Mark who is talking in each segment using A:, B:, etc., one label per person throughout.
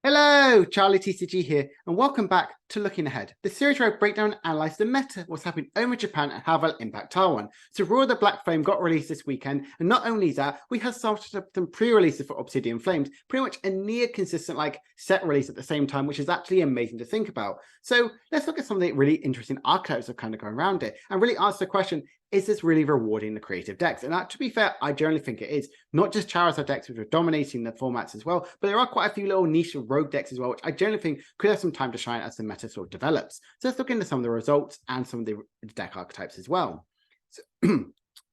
A: Hello, Charlie TCG here, and welcome back to Looking Ahead, the series where I break down and analyse the meta, what's happening over in Japan, and how that'll impact Taiwan. So Roar the Black Flame got released this weekend, and not only that, we have started up some pre-releases for Obsidian Flames, pretty much a near consistent set release at the same time, which is actually amazing to think about. So let's look at some of the really interesting archetypes that kind of go around it, and really answer the question, is this really rewarding the creative decks? And to be fair, I generally think it is. Not just Charizard decks, which are dominating the formats as well, but there are quite a few little niche rogue decks as well, which I generally think could have some time to shine as the meta sort of develops. So let's look into some of the results and some of the deck archetypes as well.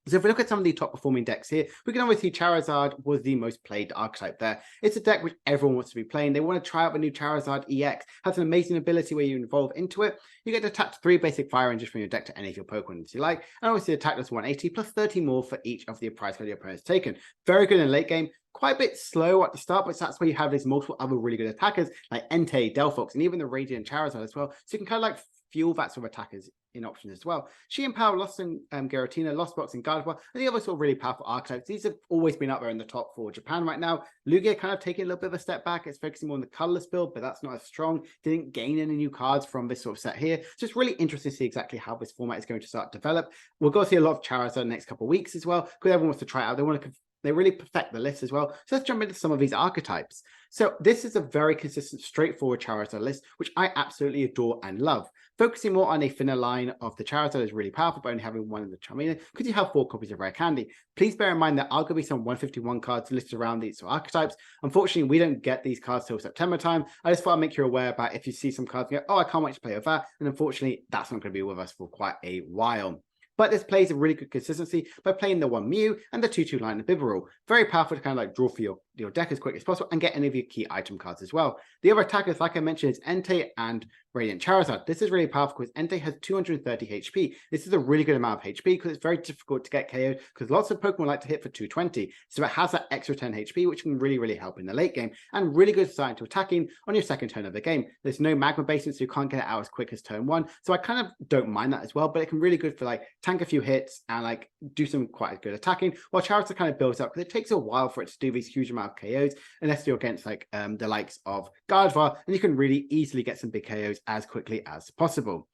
A: So if we look at some of the top performing decks here, we can always see Charizard was the most played archetype there. It's a deck which everyone wants to be playing. They want to try out the new Charizard EX. Has an amazing ability where you evolve into it. You get to attach 3 basic fire ranges from your deck to any of your Pokemon you like. And obviously attack does 180 plus 30 more for each of the prize card your opponent's taken. Very good in late game. Quite a bit slow at the start, but that's where you have these multiple other really good attackers like Entei, Delphox, and even the Radiant Charizard as well. So you can kind of fuel that sort of attackers in options as well. She and Power, Lost and Giratina, Lost Box and Gardevior, and the other sort of really powerful archetypes. These have always been up there in the top 4. Japan right now, Lugia kind of taking a little bit of a step back. It's focusing more on the colorless build, but that's not as strong. Didn't gain any new cards from this sort of set here. So it's really interesting to see exactly how this format is going to start to develop. We'll go see a lot of Charizard in the next couple of weeks as well, because everyone wants to try it out. They really perfect the list as well. So let's jump into some of these archetypes. So this is a very consistent, straightforward Charizard list, which I absolutely adore and love. Focusing more on a thinner line of the Charizard is really powerful, but only having one in the Charmeleon, because you have 4 copies of Rare Candy. Please bear in mind that are going to be some 151 cards listed around these archetypes. Unfortunately, we don't get these cards till September time. I just thought I'd make you aware about if you see some cards and go, oh, I can't wait to play with that. And unfortunately, that's not going to be with us for quite a while. But this plays a really good consistency by playing the 1 Mew and the 2/2 line of Bibarel. Very powerful to kind of draw for your deck as quick as possible and get any of your key item cards as well. The other attackers, like I mentioned, is Entei and Radiant Charizard. This is really powerful because Entei has 230 HP. This is a really good amount of HP because it's very difficult to get KO'd because lots of Pokemon like to hit for 220. So it has that extra 10 HP, which can really help in the late game and really good start to attacking on your second turn of the game. There's no magma basement, so you can't get it out as quick as turn 1. So I kind of don't mind that as well, but it can really good for tank a few hits and do some quite good attacking, while Charizard kind of builds up because it takes a while for it to do these huge amount of KOs unless you're against the likes of Gardevior, and you can really easily get some big KOs as quickly as possible.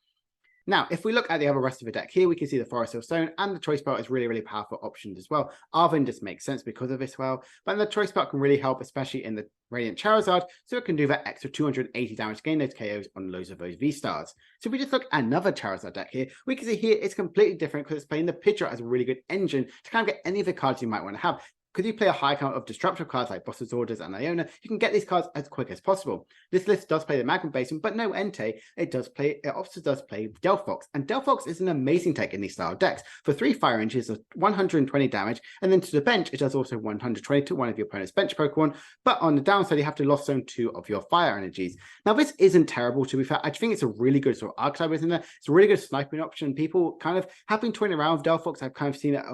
A: Now, if we look at the rest of the deck here, we can see the Forest Hill Stone and the Choice Belt is really powerful options as well. Arvin just makes sense because of this but the Choice Belt can really help, especially in the Radiant Charizard, so it can do that extra 280 damage, gain those KOs on loads of those V-Stars. So if we just look at another Charizard deck here, we can see here it's completely different because it's playing the Pidgeot as a really good engine to kind of get any of the cards you might want to have. Because you play a high count of disruptive cards like Boss's Orders and Iona, you can get these cards as quick as possible. This list does play the Magma Basement, but no Entei. It also does play Delphox, and Delphox is an amazing tech in these style decks. For 3 fire ranges of 120 damage, and then to the bench, it does also 120 to one of your opponent's bench Pokemon, but on the downside, you have to lost zone 2 of your fire energies. Now, this isn't terrible, to be fair. I think it's a really good sort of archetype in there. It's a really good sniping option. People kind of have been toying around with Delphox. I've kind of seen it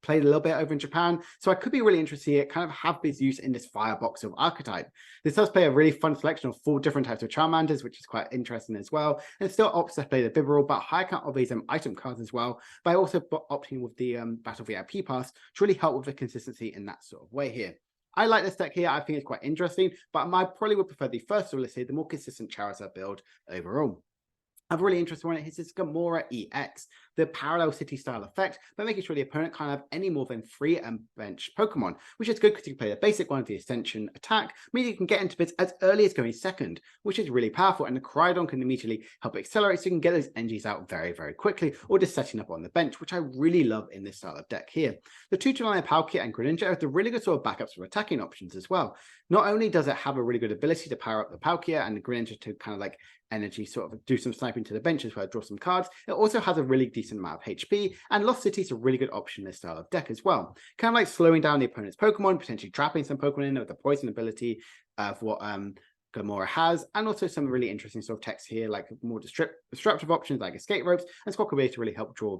A: played a little bit over in Japan, so I could be really interested to see it kind of have this use in this firebox of archetype. This does play a really fun selection of 4 different types of Charmanders, which is quite interesting as well, and it still opts to play the Bibarel, but high count of these item cards as well, by also opting with the Battle VIP pass to really help with the consistency in that sort of way here. I like this deck here. I think it's quite interesting, but I probably would prefer the first of here, the more consistent Charizard build overall. I'm really interested in it. It's this Glimmora EX, the parallel city style effect, but making sure the opponent can't have any more than 3 bench Pokemon, which is good because you can play the basic one of the Ascension attack, meaning you can get into bits as early as going second, which is really powerful, and the Miraidon can immediately help accelerate, so you can get those energies out very quickly, or just setting up on the bench, which I really love in this style of deck here. The 2/2 Palkia and Greninja are the really good sort of backups for attacking options as well. Not only does it have a really good ability to power up the Palkia and the Greninja to kind of energy sort of do some sniping to the bench as well, draw some cards. It also has a really decent amount of HP, and Lost City is a really good option in this style of deck as well. Kind of slowing down the opponent's Pokemon, potentially trapping some Pokemon in there with the poison ability of what Glimmora has, and also some really interesting sort of text here, like more disruptive options like escape ropes and Squawk ability to really help draw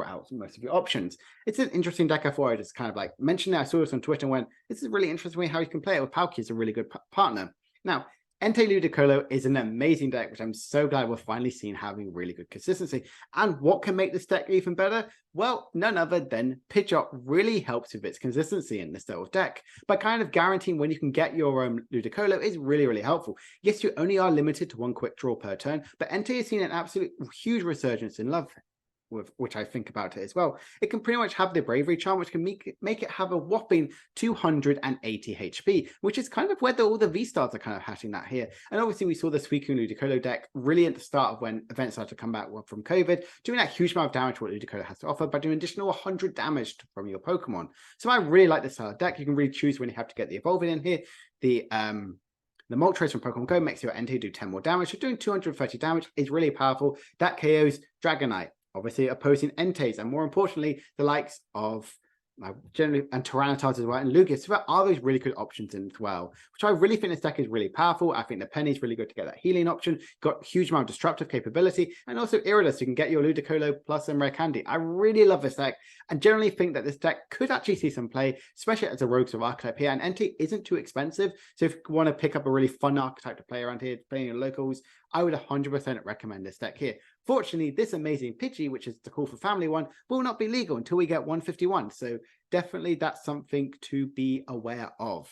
A: out most of your options. It's an interesting deck. I thought I just kind of mentioned that. I saw this on Twitter and went, this is really interesting way how you can play it with Palkia as a really good partner. Now, Entei Colo is an amazing deck, which I'm so glad we're finally seeing having really good consistency. And what can make this deck even better? Well, none other than Pidgeot really helps with its consistency in this sort of deck. By kind of guaranteeing when you can get your Ludicolo is really, really helpful. Yes, you only are limited to one quick draw per turn, but Entei has seen an absolute huge resurgence in love with which I think about it as well. It can pretty much have the Bravery Charm, which can make it have a whopping 280 HP, which is kind of where all the V-Stars are kind of hatching that here. And obviously we saw the Suicune Ludicolo deck really at the start of when events started to come back from COVID, doing that huge amount of damage what Ludicolo has to offer by doing additional 100 damage from your Pokemon. So I really like this style of deck. You can really choose when you have to get the Evolving in here. The Moltres from Pokemon Go makes your Entei do 10 more damage. So doing 230 damage is really powerful. That KOs Dragonite, obviously opposing Enteis, and more importantly, the likes of generally and Tyranitars as well, and Lugia. So there are those really good options in as well, which I really think this deck is really powerful. I think the Penny is really good to get that healing option, got huge amount of disruptive capability, and also Iridus, you can get your Ludicolo plus some Rare Candy. I really love this deck, and generally think that this deck could actually see some play, especially as a Rogue sort of archetype here, and Entei isn't too expensive, so if you want to pick up a really fun archetype to play around here, playing your locals, I would 100% recommend this deck here. Fortunately, this amazing Pidgey, which is the Call for Family one, will not be legal until we get 151. So definitely that's something to be aware of.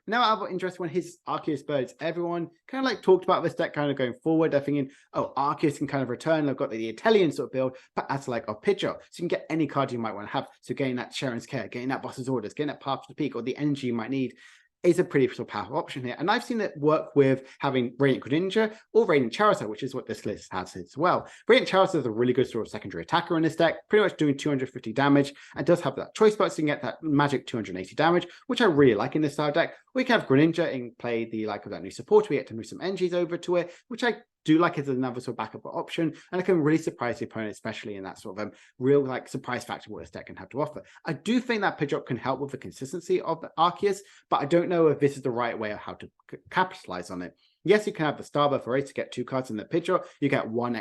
A: Now, out of interest, when his Arceus Birds, everyone kind of like talked about this deck kind of going forward. They're thinking, oh, Arceus can kind of return. They've got the Italian sort of build, but as like a Pidgeot. So you can get any card you might want to have. So getting that Sharon's Care, getting that Boss's Orders, getting that Path to the Peak, or the energy you might need is a pretty sort of powerful option here. And I've seen it work with having Radiant Greninja or Radiant Charizard, which is what this list has as well. Radiant Charizard is a really good sort of secondary attacker in this deck, pretty much doing 250 damage, and does have that choice spot, so you can get that magic 280 damage, which I really like in this style deck. We can have Greninja and play the like of that new support. We get to move some energies over to it, which I do like as another sort of backup option, and it can really surprise the opponent, especially in that sort of real like surprise factor what this deck can have to offer. I do think that Pidgeot can help with the consistency of the Arceus, but I don't know if this is the right way of how to capitalize on it. Yes, you can have the Starburst for race to get 2 cards in the Pidgeot. You get one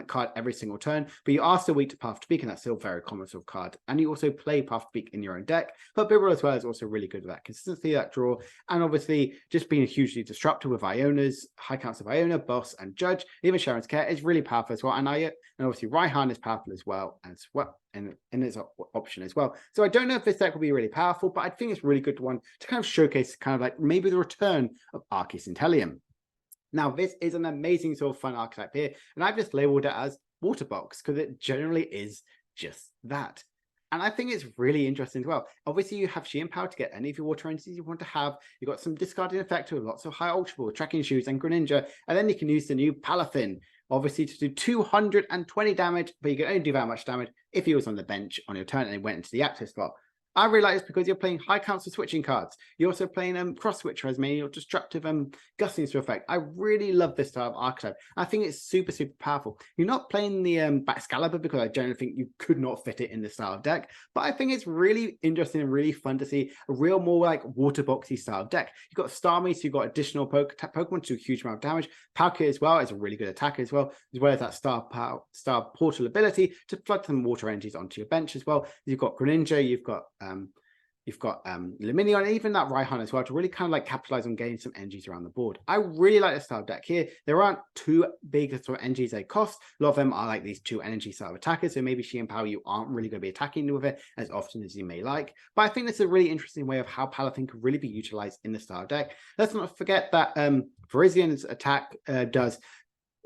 A: card every single turn, but you are still weak to Path to Peak, and that's still a very common sort of card. And you also play Path to Peak in your own deck. But Bibarel as well is also really good with that consistency, that draw, and obviously just being hugely disruptive with Iona's, high counts of Iona, Boss, and Judge. Even Sharon's Care is really powerful as well. And obviously Raihan is powerful as well, and its option as well. So I don't know if this deck will be really powerful, but I think it's a really good one to kind of showcase kind of like maybe the return of Arceus Intellium. Now, this is an amazing sort of fun archetype here, and I've just labeled it as Water Box because it generally is just that. And I think it's really interesting as well. Obviously, you have Shein Power to get any of your water entities you want to have. You've got some discarding effect with lots of high Ultra Ball, Tracking Shoes, and Greninja. And then you can use the new Palafin, obviously, to do 220 damage, but you can only do that much damage if he was on the bench on your turn and he went into the active spot. I really like this because you're playing high counts of switching cards. You're also playing Cross Switcher as many or destructive gusting to effect. I really love this style of archetype. I think it's super, super powerful. You're not playing the Baxcalibur because I generally think you could not fit it in this style of deck, but I think it's really interesting and really fun to see a real more like water boxy style deck. You've got Starmie, so you've got additional Pokemon to do a huge amount of damage. Palkia as well is a really good attacker as well as that Star Portal ability to flood some water energies onto your bench as well. You've got Greninja, you've got Luminion, and even that Raihan as well, to really kind of like capitalize on getting some energies around the board. I really like this style deck here. There aren't too big sort of energies they cost. A lot of them are like these 2 energy style attackers, so maybe Shein Power you aren't really going to be attacking with it as often as you may like. But I think this is a really interesting way of how Palafin could really be utilized in the style deck. Let's not forget that Virizian's attack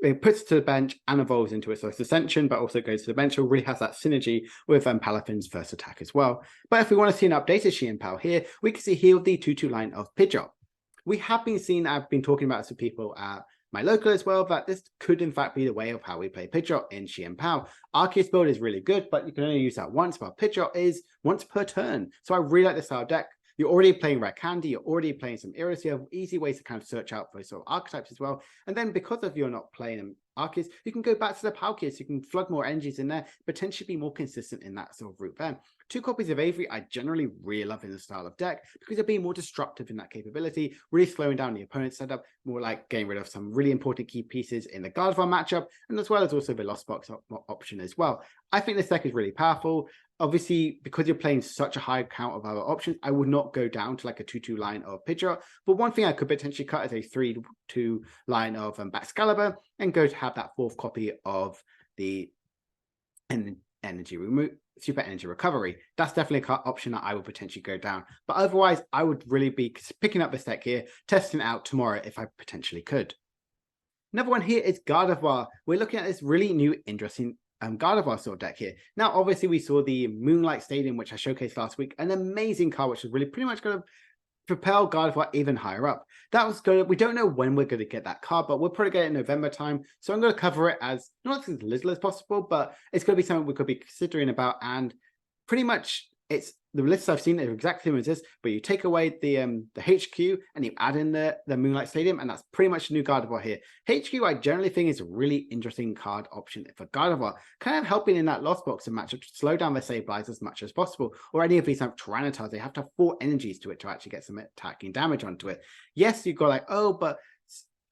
A: it puts it to the bench and evolves into its Ascension, but also goes to the bench. So it really has that synergy with Palafin's first attack as well. But if we want to see an updated Shein Power here, we can see here with the 2/2 line of Pidgeot. We have been seeing, I've been talking about this with people at my local as well, that this could in fact be the way of how we play Pidgeot in Shein Power. Arceus Bird is really good, but you can only use that once, but Pidgeot is once per turn. So I really like this style deck. You're already playing Rare Candy, you're already playing some Iris, you have easy ways to kind of search out for sort of archetypes as well. And then because of you're not playing Arceus, you can go back to the Palkia, so you can flood more energies in there, potentially be more consistent in that sort of route there. 2 copies of Avery I generally really love in the style of deck because they're being more destructive in that capability, really slowing down the opponent's setup, more like getting rid of some really important key pieces in the Gardevoir matchup, and as well as also the Lost Box option as well. I think this deck is really powerful. Obviously, because you're playing such a high count of other options, I would not go down to like a 2-2 line of Pidgeot. But one thing I could potentially cut is a 3-2 line of Baxcalibur and go to have that 4th copy of the Super Energy Recovery. That's definitely an option that I would potentially go down. But otherwise, I would really be picking up this deck here, testing it out tomorrow if I potentially could. Another one here is Gardevoir. We're looking at this really new, interesting Gardevoir sort of deck here. Now, obviously, we saw the Moonlight Stadium, which I showcased last week, an amazing card, which is really pretty much going to propel Gardevoir even higher up. That was good. We don't know when we're going to get that card, but we'll probably get it in November time. So I'm going to cover it as not as little as possible, but it's going to be something we could be considering about. And pretty much it's the lists I've seen are exactly the same as this, but you take away the HQ and you add in the Moonlight Stadium, and that's pretty much the new Gardevoir here. HQ I generally think is a really interesting card option for Gardevoir, kind of helping in that Lost Box and matchup to slow down their Sableye as much as possible, or any of these Tyranitars. They have to have 4 energies to it to actually get some attacking damage onto it. Yes, you've got like, oh, but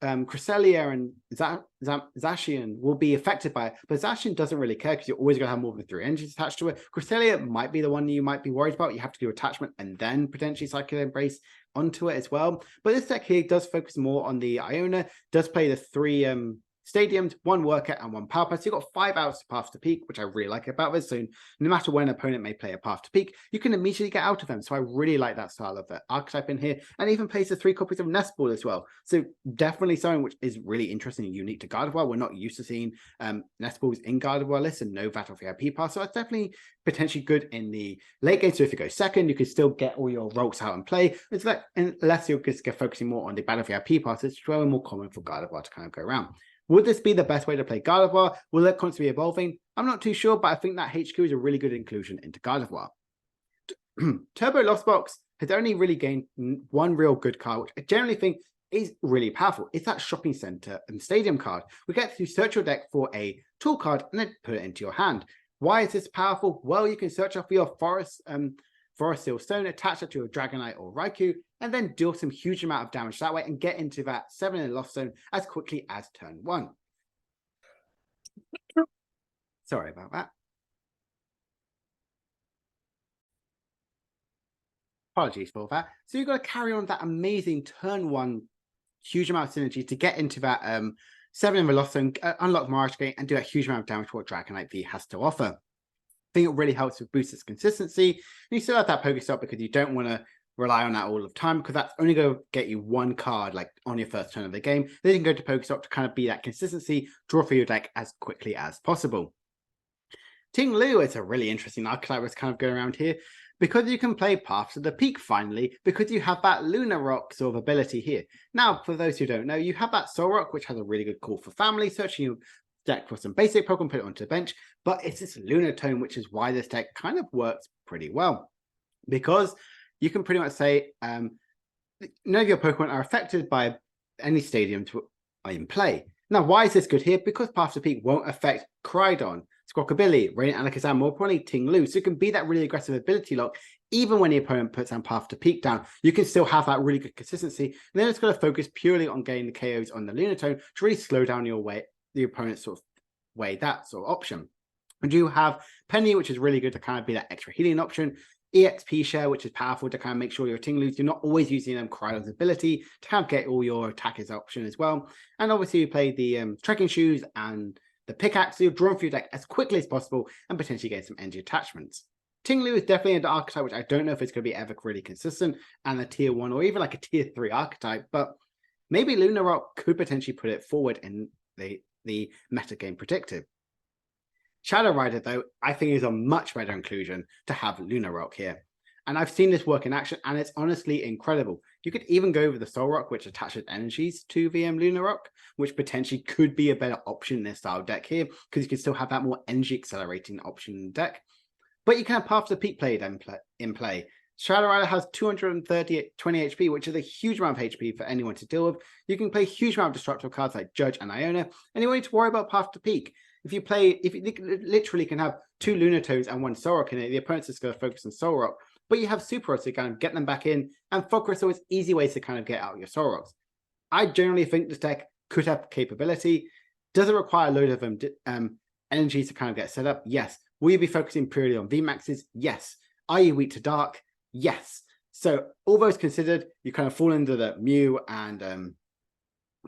A: Cresselia and Zacian will be affected by it, but Zacian doesn't really care because you're always going to have more than 3 energies attached to it. Cresselia might be the one you might be worried about. You have to do attachment and then potentially Psychic Embrace onto it as well. But this deck here does focus more on the Iona, does play the 3 stadiums, 1 worker and 1 power pass. So you've got 5 outs to Path to Peak, which I really like about this. So no matter when an opponent may play a Path to Peak, you can immediately get out of them. So I really like that style of archetype in here, and even plays the 3 copies of Nest Ball as well. So definitely something which is really interesting and unique to Gardevoir. We're not used to seeing Nest Balls in Gardevoir lists and no Battle VIP pass. So that's definitely potentially good in the late game. So if you go second, you can still get all your Rolks out and play. It's like, unless you're just focusing more on the Battle VIP pass, it's really more common for Gardevoir to kind of go around. Would this be the best way to play Gardevoir? Will it constantly be evolving? I'm not too sure, but I think that HQ is a really good inclusion into Gardevoir. Turbo Lost Box has only really gained 1 real good card, which I generally think is really powerful. It's that Shopping Center and Stadium card. We get to search your deck for a tool card and then put it into your hand. Why is this powerful? Well, you can search off your Forest Seal Stone, attach it to a Dragonite or Raikou, and then deal some huge amount of damage that way and get into that 7 in the Lost Zone as quickly as turn 1. Sorry about that. Apologies for that. So you've got to carry on that amazing turn 1 huge amount of synergy to get into that 7 in the Lost Zone, unlock Mirage Gate, and do a huge amount of damage to what Dragonite V has to offer. I think it really helps with boost its consistency. And you still have that Pokestop because you don't want to rely on that all the time, because that's only going to get you 1 card like on your first turn of the game. Then you can go to Pokestop to kind of be that consistency, draw for your deck as quickly as possible. Ting-Lu is a really interesting archetype that's kind of going around here, because you can play Paths to the Peak finally, because you have that Lunar Rock sort of ability here. Now, for those who don't know, you have that Soul Rock, which has a really good call for family, searching your deck for some basic Pokemon, put it onto the bench, but it's this Lunar Tone, which is why this deck kind of works pretty well, because you can pretty much say none of your Pokemon are affected by any stadium in play. Now, why is this good here? Because Path to Peak won't affect Cridon, Squawkabilly, Radiant Alakazam, more importantly, Ting-Lu. So it can be that really aggressive ability lock, even when the opponent puts down Path to Peak down. You can still have that really good consistency. And then it's going to focus purely on getting the KOs on the Lunatone to really slow down the opponent's sort of way, that sort of option. And you have Penny, which is really good to kind of be that extra healing option. EXP share, which is powerful to kind of make sure your Ting-Lus, you're not always using them Cridon's ability to kind of get all your attackers option as well. And obviously you play the trekking shoes and the pickaxe, so you're drawn for your deck as quickly as possible and potentially get some energy attachments. Ting-Lu is definitely an archetype which I don't know if it's going to be ever really consistent and a tier 1 or even like a tier 3 archetype, but maybe Lunar Rock could potentially put it forward in the metagame predictive. Shadow Rider, though, I think is a much better inclusion to have Lunar Rock here. And I've seen this work in action, and it's honestly incredible. You could even go over the Soul Rock, which attaches energies to VM Lunar Rock, which potentially could be a better option in this style deck here, because you can still have that more energy accelerating option in the deck. But you can have Path to Peak played in play. Shadow Rider has 220 HP, which is a huge amount of HP for anyone to deal with. You can play a huge amount of destructive cards like Judge and Iona, and you won't need to worry about Path to Peak. if you literally can have 2 Lunatones and 1 Solrock in it, the opponent's just going to focus on Solrock, but you have Super Rods to kind of get them back in, and Focus are always easy ways to kind of get out your Solrocks. I generally think this deck could have capability. Does it require a load of energy to kind of get set up? Yes. Will you be focusing purely on VMAXs? Yes. Are you weak to Dark? Yes. So all those considered, you kind of fall into the Mew and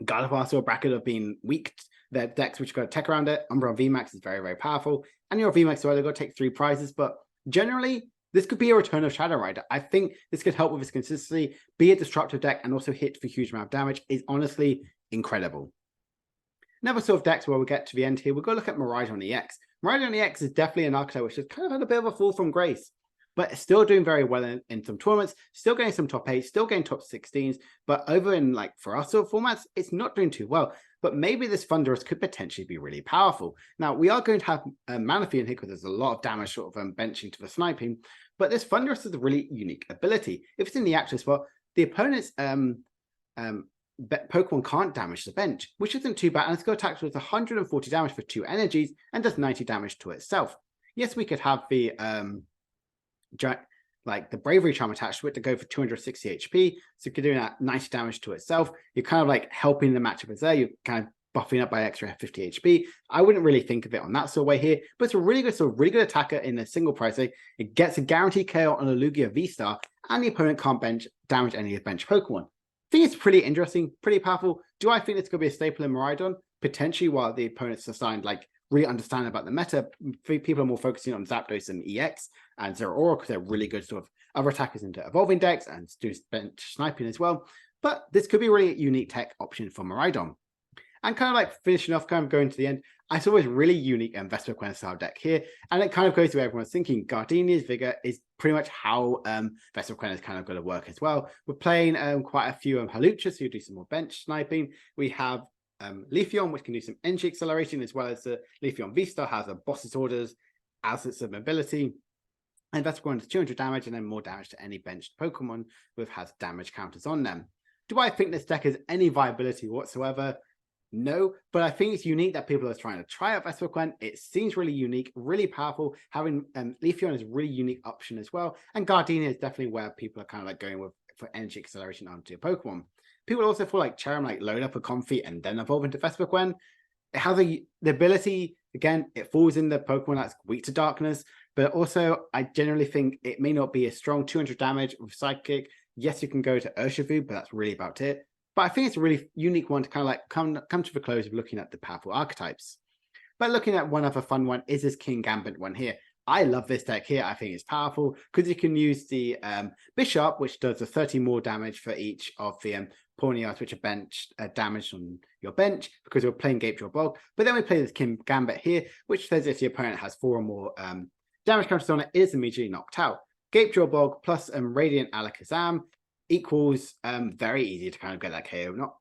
A: Gardevior bracket of being weak. Their decks which got a tech around it. Umbreon VMAX is very, very powerful. And your VMAX so they've got to take 3 prizes, but generally, this could be a return of Shadow Rider. I think this could help with its consistency, be a destructive deck, and also hit for huge amount of damage is honestly incredible. Another sort of decks where we'll get to the end here, we'll go look at Miraidon EX. Miraidon EX is definitely an archetype which has kind of had a bit of a fall from grace, but it's still doing very well in some tournaments, still getting some top 8s, still getting top 16s, but over in like for us sort of formats, it's not doing too well. But maybe this Thunderous could potentially be really powerful. Now, we are going to have Manaphy in here because there's a lot of damage sort of benching to the sniping, but this Thunderous is a really unique ability. If it's in the active spot, the opponent's Pokemon can't damage the bench, which isn't too bad, and it's got attacks with 140 damage for 2 energies and does 90 damage to itself. Yes, we could have the like the Bravery Charm attached to it to go for 260 HP, so you're doing that 90 damage to itself. You're kind of like helping the matchup is there. You're kind of buffing up by extra 50 HP. I wouldn't really think of it on that sort of way here, but it's a really good attacker in a single price. It gets a guaranteed KO on a Lugia V-Star, and the opponent can't damage any of the bench Pokemon. I think it's pretty interesting, pretty powerful. Do I think it's going to be a staple in Miraidon? Potentially, while the opponents are starting like really understand about the meta. People are more focusing on Zapdos and EX and Zeraora because they're really good sort of other attackers into evolving decks and do bench sniping as well. But this could be a really unique tech option for Miraidon. And kind of like finishing off, kind of going to the end, I saw this really unique Vespiquen style deck here, and it kind of goes to everyone's thinking. Gardenia's Vigor is pretty much how Vespiquen is kind of going to work as well. We're playing quite a few Haluchas who do some more bench sniping. We have Leafeon, which can do some energy acceleration, as well as the Leafeon V-Star has a boss's orders as its ability. And Vespiquen does 200 damage and then more damage to any benched Pokemon with has damage counters on them. Do I think this deck has any viability whatsoever? No, but I think it's unique that people are trying to try out Vespiquen. It seems really unique, really powerful. Having Leafeon is a really unique option as well. And Gardenia is definitely where people are kind of like going with for energy acceleration onto your Pokemon. People also feel like Charizard like load up a Comfey and then evolve into Vespiquen. It has the ability, again, it falls in the Pokemon that's weak to darkness, but also I generally think it may not be a strong 200 damage with Psychic. Yes, you can go to Urshifu, but that's really about it. But I think it's a really unique one to kind of like come to the close of looking at the powerful archetypes. But looking at one other fun one is this Kingambit one here. I love this deck here. I think it's powerful because you can use the Bishop, which does a 30 more damage for each of the Pawniards, which are benched damaged on your bench because we're playing Gapejaw Bog. But then we play this Kingambit here, which says if the opponent has 4 or more damage counters on it, it is immediately knocked out. Gapejaw Bog plus Radiant Alakazam equals very easy to kind of get that KO,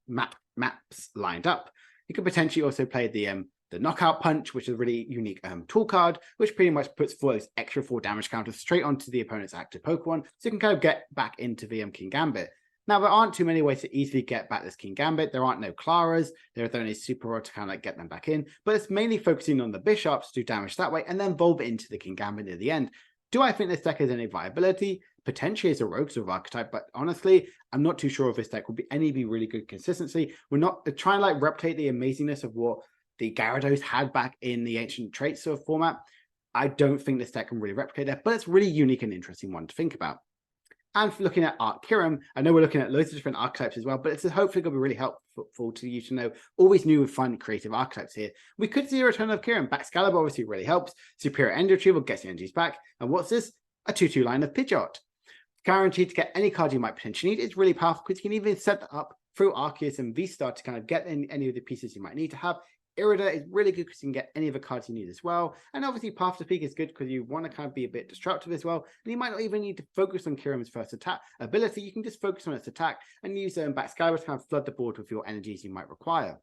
A: not maps lined up. You could potentially also play the Knockout Punch, which is a really unique tool card, which pretty much puts 4 extra 4 damage counters straight onto the opponent's active Pokemon, so you can kind of get back into the Kingambit. Now, there aren't too many ways to easily get back this Kingambit. There aren't no Claras. There's only Super Rod to kind of like get them back in, but it's mainly focusing on the Bishops to do damage that way and then evolve it into the Kingambit near the end. Do I think this deck has any viability? Potentially as a rogue sort of archetype, but honestly, I'm not too sure if this deck will be really good consistency. We're not trying to like replicate the amazingness of what the Gyarados had back in the Ancient Traits sort of format. I don't think this deck can really replicate that, but it's really unique and interesting one to think about. And for looking at Kyurem, I know we're looking at loads of different archetypes as well, but it's hopefully going to be really helpful to you to know all these new fun creative archetypes here. We could see a return of Kyurem. Baxcalibur obviously really helps. Superior End Retrieval gets the energies back. And what's this? A 2/2 line of Pidgeot. Guaranteed to get any card you might potentially need. It's really powerful because you can even set that up through Arceus and V-Star to kind of get any of the pieces you might need to have. Irida is really good because you can get any of the cards you need as well. And obviously Path to Peak is good because you want to kind of be a bit destructive as well. And you might not even need to focus on Kyurem's first attack ability. You can just focus on its attack and use Baxcalibur to kind of flood the board with your energies you might require.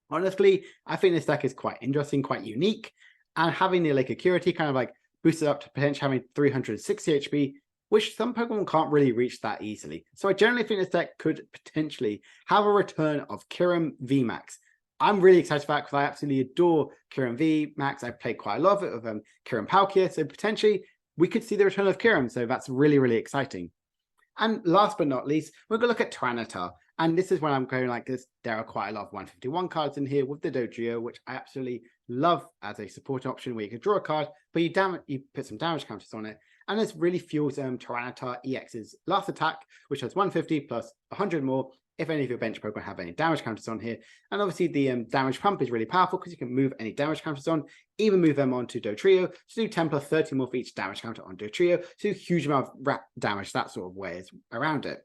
A: Honestly, I think this deck is quite interesting, quite unique. And having the Lake Acuity kind of like boosted up to potentially having 360 HP, which some Pokemon can't really reach that easily. So I generally think this deck could potentially have a return of Kyurem VMAX. I'm really excited about it because I absolutely adore Kyurem V Max. I've played quite a lot of it with Kyurem Palkia, so potentially we could see the return of Kyurem, so that's really, really exciting. And last but not least, we're going to look at Tyranitar. And this is when I'm going like this. There are quite a lot of 151 cards in here with the Dodrio, which I absolutely love as a support option where you can draw a card, but you put some damage counters on it. And this really fuels Tyranitar EX's last attack, which has 150 plus 100 more if any of your bench program have any damage counters on here. And obviously the damage pump is really powerful because you can move any damage counters on, even move them onto Dodrio to do 10 plus 30 more for each damage counter on Dodrio, so a huge amount of damage that sort of ways around it.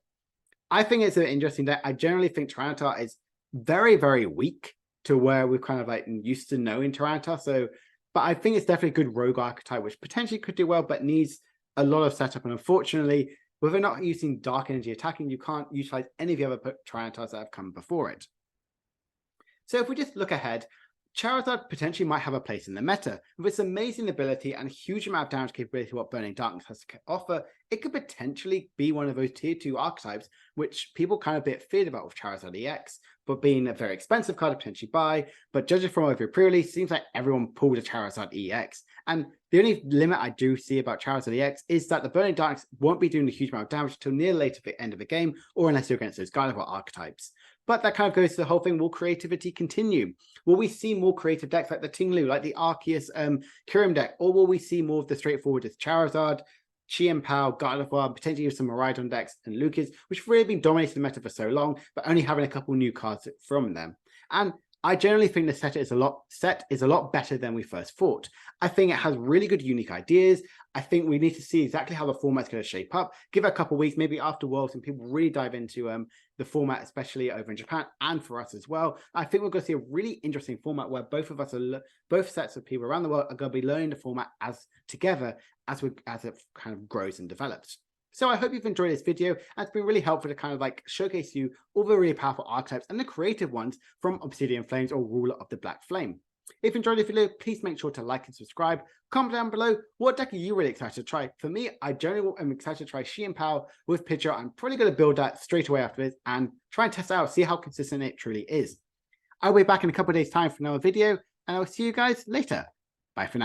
A: I think it's an interesting deck. I generally think Tyranitar is very, very weak to where we've kind of like used to knowing Tyranitar. So, but I think it's definitely a good rogue archetype, which potentially could do well, but needs a lot of setup. And unfortunately, with it not using Dark Energy attacking, you can't utilize any of the other Tyranitars that have come before it. So if we just look ahead, Charizard potentially might have a place in the meta. With its amazing ability and huge amount of damage capability what Burning Darkness has to offer, it could potentially be one of those tier 2 archetypes, which people kind of a bit feared about with Charizard EX, but being a very expensive card to potentially buy. But judging from over pre-release, seems like everyone pulled a Charizard EX. And the only limit I do see about Charizard EX is that the Burning Darkness won't be doing a huge amount of damage until near later the end of the game, or unless you're against those Gardevior archetypes. But that kind of goes to the whole thing, will creativity continue? Will we see more creative decks like the Ting-Lu, like the Arceus Kyurem deck? Or will we see more of the straightforward as Charizard, Chi-Pao, Gardevoir, potentially some Miraidon decks and Lucas, which have really been dominating the meta for so long, but only having a couple new cards from them. And I generally think the set is a lot better than we first thought. I think it has really good unique ideas. I think we need to see exactly how the format's going to shape up. Give it a couple of weeks, maybe after Worlds, and people really dive into the format, especially over in Japan and for us as well. I think we're going to see a really interesting format where both sets of people around the world are going to be learning the format together as it kind of grows and develops. So I hope you've enjoyed this video, and it's been really helpful to kind of like showcase you all the really powerful archetypes and the creative ones from Obsidian Flames or Ruler of the Black Flame. If you enjoyed the video, please make sure to like and subscribe. Comment down below, what deck are you really excited to try? For me, I generally am excited to try Chi-Pao with Pidgeot. I'm probably going to build that straight away after this and try and test it out, see how consistent it truly is. I'll be back in a couple of days' time for another video, and I'll see you guys later. Bye for now.